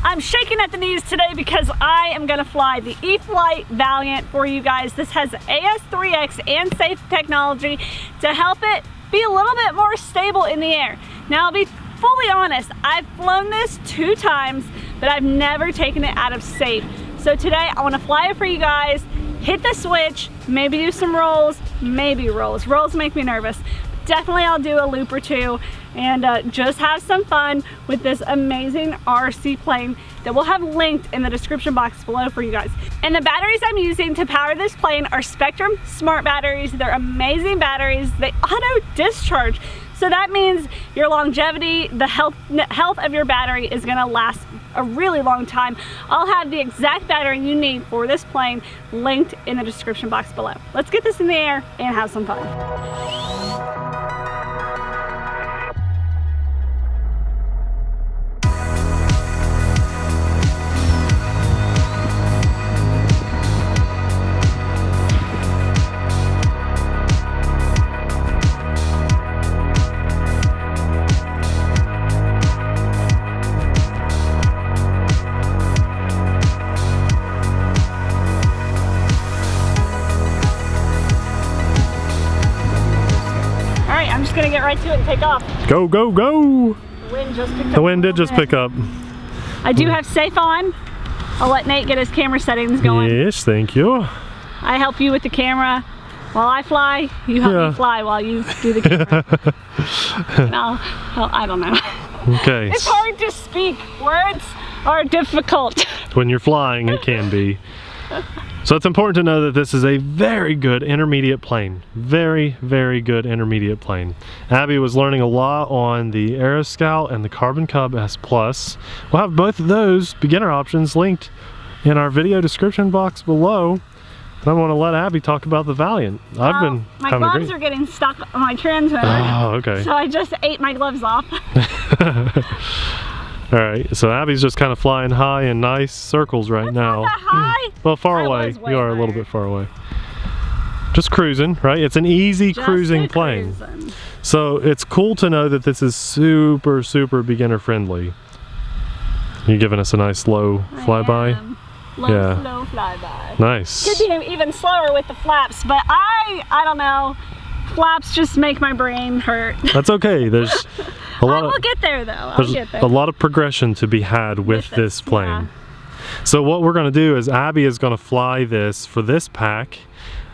I'm shaking at the knees today because I am gonna fly the E-flite Valiant for you guys. This has AS3X and SAFE technology to help it be a little bit more stable in the air. Now, I'll be fully honest, I've flown this 2 times, but I've never taken it out of SAFE. So today I wanna fly it for you guys, hit the switch, maybe do some rolls, maybe rolls. Rolls make me nervous. Definitely I'll do a loop or 2 and just have some fun with this amazing RC plane that we'll have linked in the description box below for you guys. And the batteries I'm using to power this plane are Spektrum smart batteries. They're amazing batteries. They auto discharge. So that means your longevity, the health of your battery is gonna last a really long time. I'll have the exact battery you need for this plane linked in the description box below. Let's get this in the air and have some fun. Gonna get right to it and take off. Go, go, go! The wind just picked up. The wind did just pick up. I do have SAFE on. I'll let Nate get his camera settings going. Yes, thank you. I help you with the camera while I fly. You help me fly while you do the camera. No, I don't know. Okay. It's hard to speak. Words are difficult. When you're flying, it can be. So it's important to know that this is a very good intermediate plane. Very, very good intermediate plane. Abby was learning a lot on the Aeroscout and the Carbon Cub S+. We'll have both of those beginner options linked in our video description box below. And I want to let Abby talk about the Valiant. I've been my gloves are getting stuck on my transmitter. Oh, okay. So I just ate my gloves off. All right, so Abby's just kind of flying high in nice circles right now. Not that high. Well, far away. You are a little bit far away. Just cruising, right? It's an easy cruising plane. So it's cool to know that this is super, super beginner friendly. You're giving us a nice low flyby. Slow flyby. Nice. Could be even slower with the flaps, but I don't know. Flaps just make my brain hurt. That's okay. There's a lot. I will get there though. There's a lot of progression to be had with this plane. Yeah. So what we're going to do is Abby is going to fly this for this pack,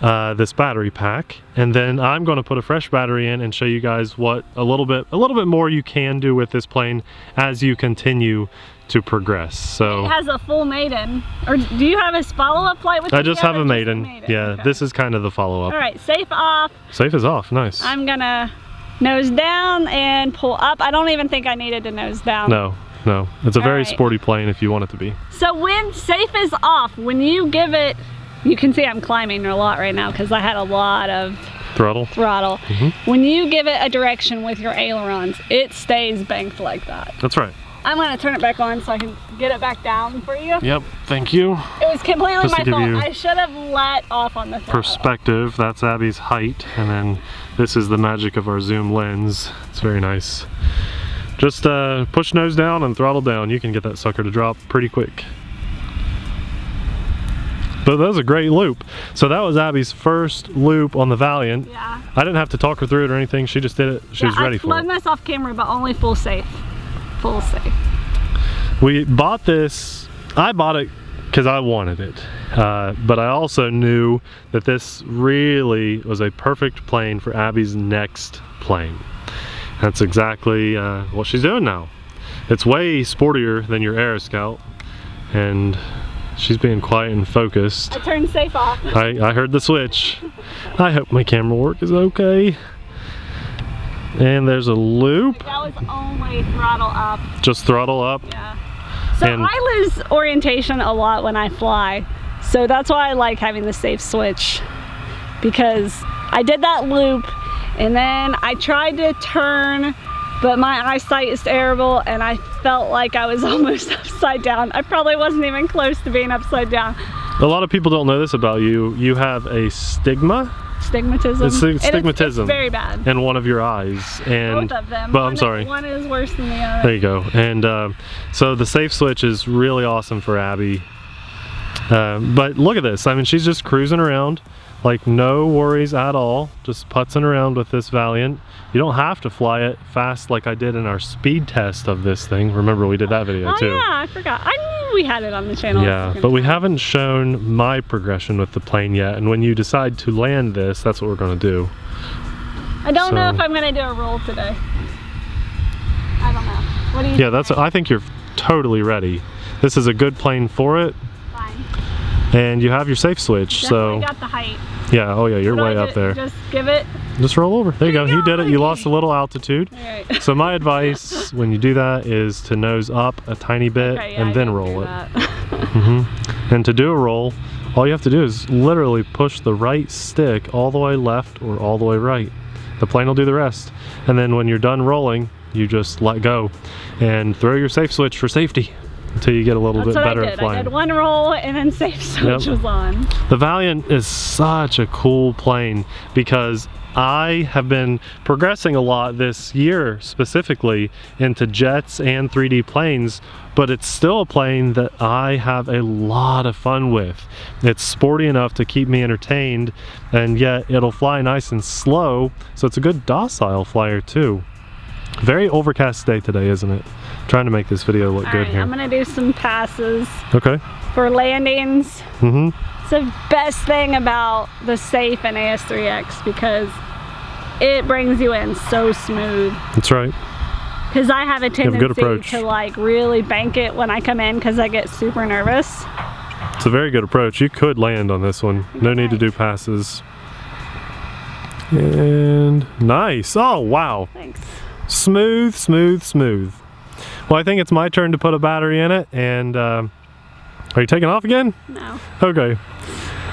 this battery pack, and then I'm going to put a fresh battery in and show you guys what a little bit more you can do with this plane as you continue to progress. So it has a full maiden. Or do you have a follow-up flight with? I just have a maiden. Yeah, okay. This is kind of the follow-up. All right, SAFE off. SAFE is off. Nice. I'm gonna nose down and pull up. I don't even think I needed to nose down. No. No, it's a very sporty plane if you want it to be. So when SAFE is off, when you give it, you can see I'm climbing a lot right now because I had a lot of throttle. Mm-hmm. When you give it a direction with your ailerons, it stays banked like that. That's right. I'm gonna turn it back on so I can get it back down for you. Yep, thank you. It was completely my fault. I should have let off on the throttle. Perspective, that's Abby's height, and then this is the magic of our zoom lens. It's very nice. Just push nose down and throttle down. You can get that sucker to drop pretty quick. But that was a great loop. So that was Abby's first loop on the Valiant. Yeah. I didn't have to talk her through it or anything. She just did it. She was ready for it. I flown this off camera, but only full SAFE. Full SAFE. We bought this. I bought it because I wanted it. But I also knew that this really was a perfect plane for Abby's next plane. That's exactly what she's doing now. It's way sportier than your Aeroscout, and she's being quiet and focused. I turned SAFE off. I heard the switch. I hope my camera work is okay. And there's a loop. That was only throttle up. Just throttle up? Yeah. So I lose orientation a lot when I fly, so that's why I like having the SAFE switch, because I did that loop and then I tried to turn, but my eyesight is terrible and I felt like I was almost upside down. I probably wasn't even close to being upside down. A lot of people don't know this about you. You have a stigma astigmatism. It's astigmatism. It's very bad. In one of your eyes. And, both of them. But I'm sorry. One is worse than the other. There you go. And so the safe switch is really awesome for Abby. But look at this. I mean, she's just cruising around. Like, no worries at all. Just putzing around with this Valiant. You don't have to fly it fast like I did in our speed test of this thing. Remember, we did that video too. Oh yeah, I forgot. I knew we had it on the channel. Yeah, but we haven't shown my progression with the plane yet. And when you decide to land this, that's what we're going to do. I don't know if I'm going to do a roll today. I don't know. What do you think? I think you're totally ready. This is a good plane for it. Fine. And you have your safe switch, Definitely got the height. Yeah, oh yeah, you're way up there. Just give it. Just roll over. There you go. You did it. You lost a little altitude. Right. So my advice when you do that is to nose up a tiny bit and then roll it. And to do a roll, all you have to do is literally push the right stick all the way left or all the way right. The plane will do the rest. And then when you're done rolling, you just let go and throw your safe switch for safety until you get a little bit better at flying. I did one roll and then safe switch was on. The Valiant is such a cool plane because I have been progressing a lot this year specifically into jets and 3D planes, but it's still a plane that I have a lot of fun with. It's sporty enough to keep me entertained, and yet it'll fly nice and slow, so it's a good docile flyer too. Very overcast day today, isn't it? Trying to make this video look good here. I'm gonna do some passes. Okay. For landings. It's the best thing about the SAFE and AS3X because it brings you in so smooth. That's right. Because I have a tendency to like really bank it when I come in because I get super nervous. It's a very good approach. You could land on this one. No need to do passes. And nice. Oh, wow. Thanks. Smooth, smooth, smooth. Well, I think it's my turn to put a battery in it. And are you taking off again? No. Okay.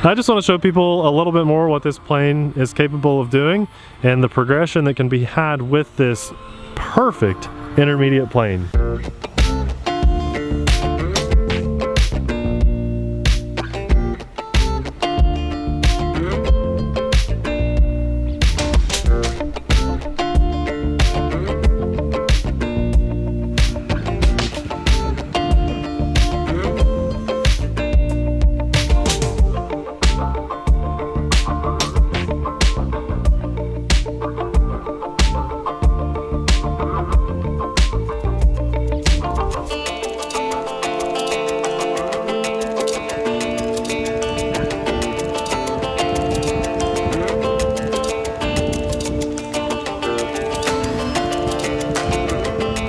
I just want to show people a little bit more what this plane is capable of doing and the progression that can be had with this perfect intermediate plane.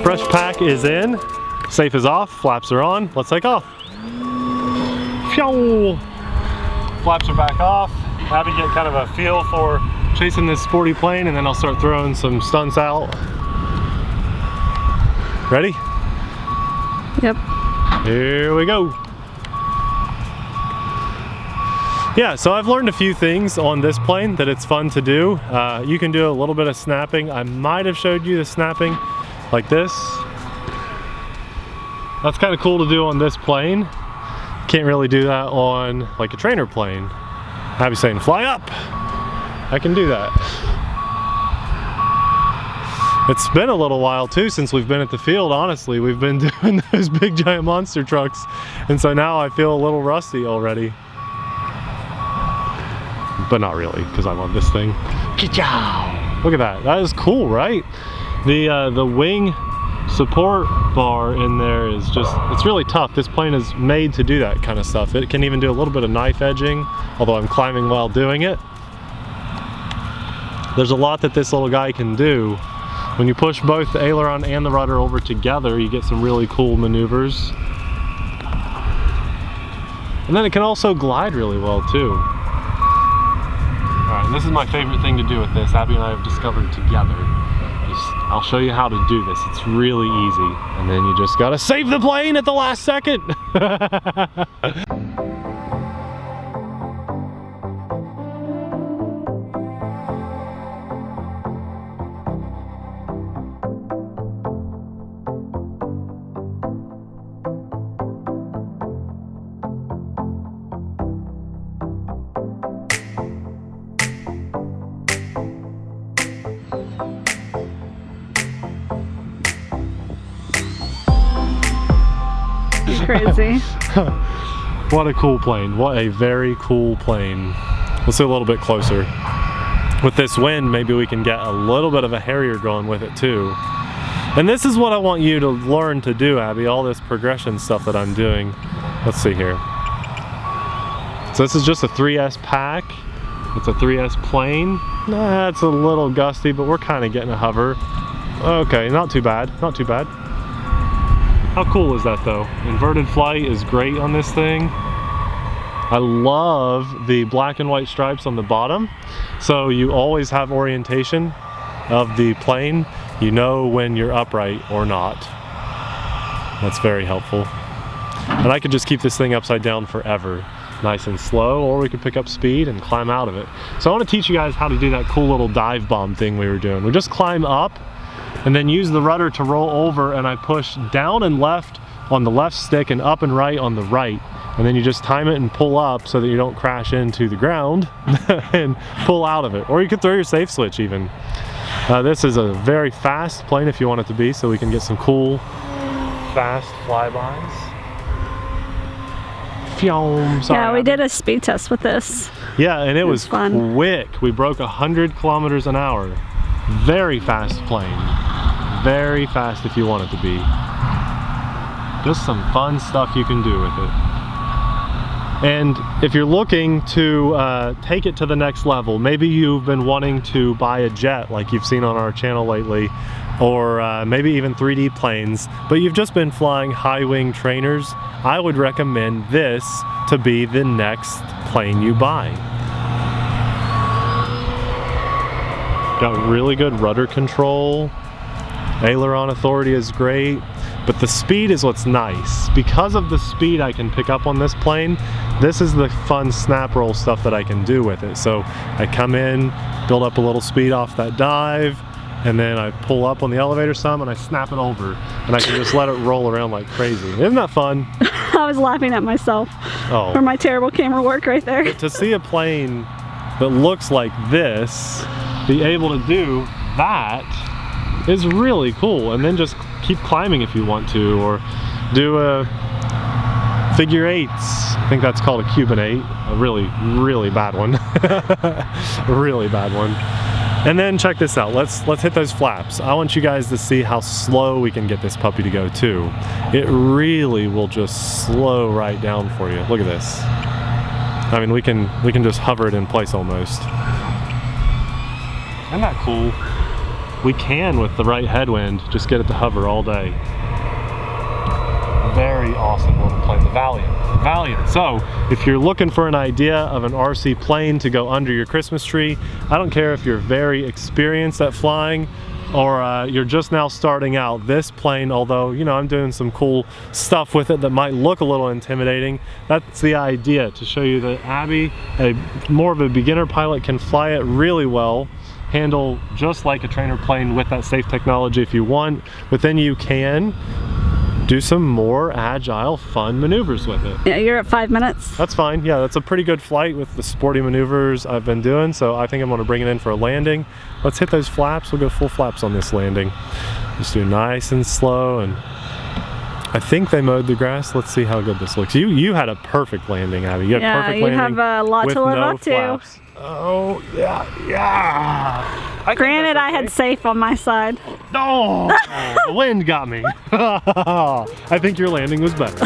Fresh pack is in, safe is off, flaps are on, let's take off. Phew. Flaps are back off. Abby get kind of a feel for chasing this sporty plane, and then I'll start throwing some stunts out. Ready? Yep. Here we go. Yeah, so I've learned a few things on this plane that it's fun to do. You can do a little bit of snapping. I might have showed you the snapping like this. That's kind of cool to do on this plane. Can't really do that on like a trainer plane. Abby's saying, fly up. I can do that. It's been a little while too since we've been at the field, honestly. We've been doing those big giant monster trucks, and so now I feel a little rusty already. But not really, because I love this thing. Ka-chow! Look at that. That is cool, right? The wing support bar in there is just, it's really tough. This plane is made to do that kind of stuff. It can even do a little bit of knife edging, although I'm climbing while doing it. There's a lot that this little guy can do. When you push both the aileron and the rudder over together, you get some really cool maneuvers. And then it can also glide really well too. Alright, this is my favorite thing to do with this. Abby and I have discovered together. I'll show you how to do this. It's really easy. And then you just gotta save the plane at the last second. Crazy. What a cool plane. What a very cool plane. Let's see a little bit closer. With this wind, maybe we can get a little bit of a Harrier going with it too. And this is what I want you to learn to do, Abby, all this progression stuff that I'm doing. Let's see here. So this is just a 3S pack. It's a 3S plane. Nah, it's a little gusty, but we're kind of getting a hover. Okay, not too bad, not too bad. How cool is that though? Inverted flight is great on this thing. I love the black and white stripes on the bottom. So you always have orientation of the plane. You know when you're upright or not. That's very helpful. And I could just keep this thing upside down forever. Nice and slow, or we could pick up speed and climb out of it. So I want to teach you guys how to do that cool little dive bomb thing we were doing. We just climb up and then use the rudder to roll over, and I push down and left on the left stick and up and right on the right. And then you just time it and pull up so that you don't crash into the ground and pull out of it. Or you could throw your safe switch even. This is a very fast plane if you want it to be, so we can get some cool, fast flybys. Sorry, yeah, we did a speed test with this. Yeah, and it was fun. Quick. We broke 100 kilometers an hour. Very fast plane. Very fast if you want it to be. Just some fun stuff you can do with it. And if you're looking to take it to the next level, maybe you've been wanting to buy a jet like you've seen on our channel lately, or maybe even 3D planes, but you've just been flying high wing trainers, I would recommend this to be the next plane you buy. Got really good rudder control. Aileron authority is great, but the speed is what's nice. Because of the speed I can pick up on this plane, this is the fun snap roll stuff that I can do with it. So I come in, build up a little speed off that dive, and then I pull up on the elevator some and I snap it over, and I can just let it roll around like crazy. Isn't that fun? I was laughing at myself for my terrible camera work right there. But to see a plane that looks like this be able to do that is really cool. And then just keep climbing if you want to, or do a figure eights. I think that's called a Cuban 8. A really, really bad one. A really bad one. And then check this out. Let's hit those flaps. I want you guys to see how slow we can get this puppy to go too. It really will just slow right down for you. Look at this. I mean, we can just hover it in place almost. Isn't that cool? We can, with the right headwind, just get it to hover all day. Very awesome little plane, the Valiant. Valiant. So, if you're looking for an idea of an RC plane to go under your Christmas tree, I don't care if you're very experienced at flying or you're just now starting out, this plane, although, you know, I'm doing some cool stuff with it that might look a little intimidating, that's the idea, to show you that Abby, more of a beginner pilot, can fly it really well, handle just like a trainer plane with that safe technology if you want, but then you can do some more agile, fun maneuvers with it. Yeah, you're at 5 minutes. That's fine. Yeah, that's a pretty good flight with the sporty maneuvers I've been doing, so I think I'm going to bring it in for a landing. Let's hit those flaps. We'll go full flaps on this landing. Just do nice and slow, and I think they mowed the grass. Let's see how good this looks. You had a perfect landing, Abby. You had perfect landing. Yeah, you have a lot to live up to. Oh, yeah. Granted, I had safe on my side. No, the wind got me. I think your landing was better.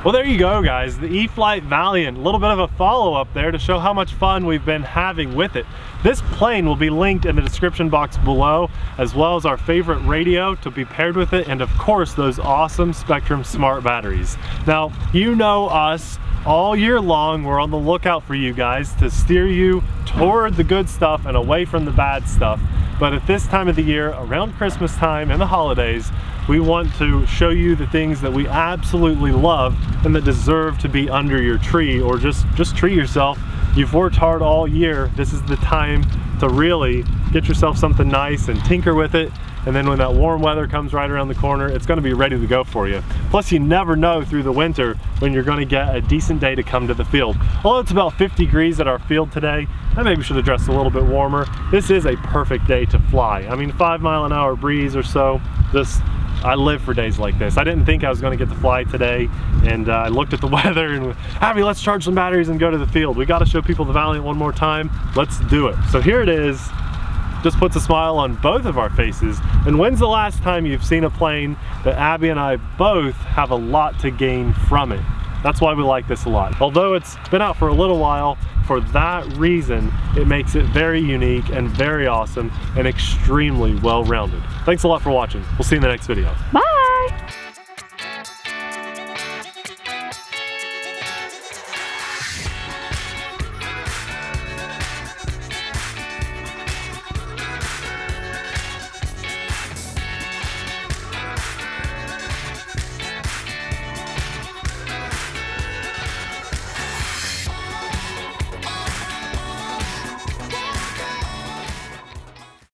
Well, there you go, guys. The E-flite Valiant. A little bit of a follow-up there to show how much fun we've been having with it. This plane will be linked in the description box below, as well as our favorite radio to be paired with it, and of course those awesome Spektrum smart batteries. Now, you know us. All year long, we're on the lookout for you guys to steer you toward the good stuff and away from the bad stuff. But at this time of the year, around Christmas time and the holidays, we want to show you the things that we absolutely love and that deserve to be under your tree, or just treat yourself. You've worked hard all year. This is the time to really get yourself something nice and tinker with it. And then when that warm weather comes right around the corner, it's gonna be ready to go for you. Plus, you never know through the winter when you're gonna get a decent day to come to the field. Although it's about 50 degrees at our field today, I maybe should have dressed a little bit warmer. This is a perfect day to fly. I mean, 5-mile-an-hour breeze or so. I live for days like this. I didn't think I was gonna get to fly today, and I looked at the weather and, Abby, let's charge some batteries and go to the field. We gotta show people the Valiant one more time. Let's do it. So here it is. Just puts a smile on both of our faces. And when's the last time you've seen a plane that Abby and I both have a lot to gain from it? That's why we like this a lot. Although it's been out for a little while, for that reason, it makes it very unique and very awesome and extremely well-rounded. Thanks a lot for watching. We'll see you in the next video. Bye.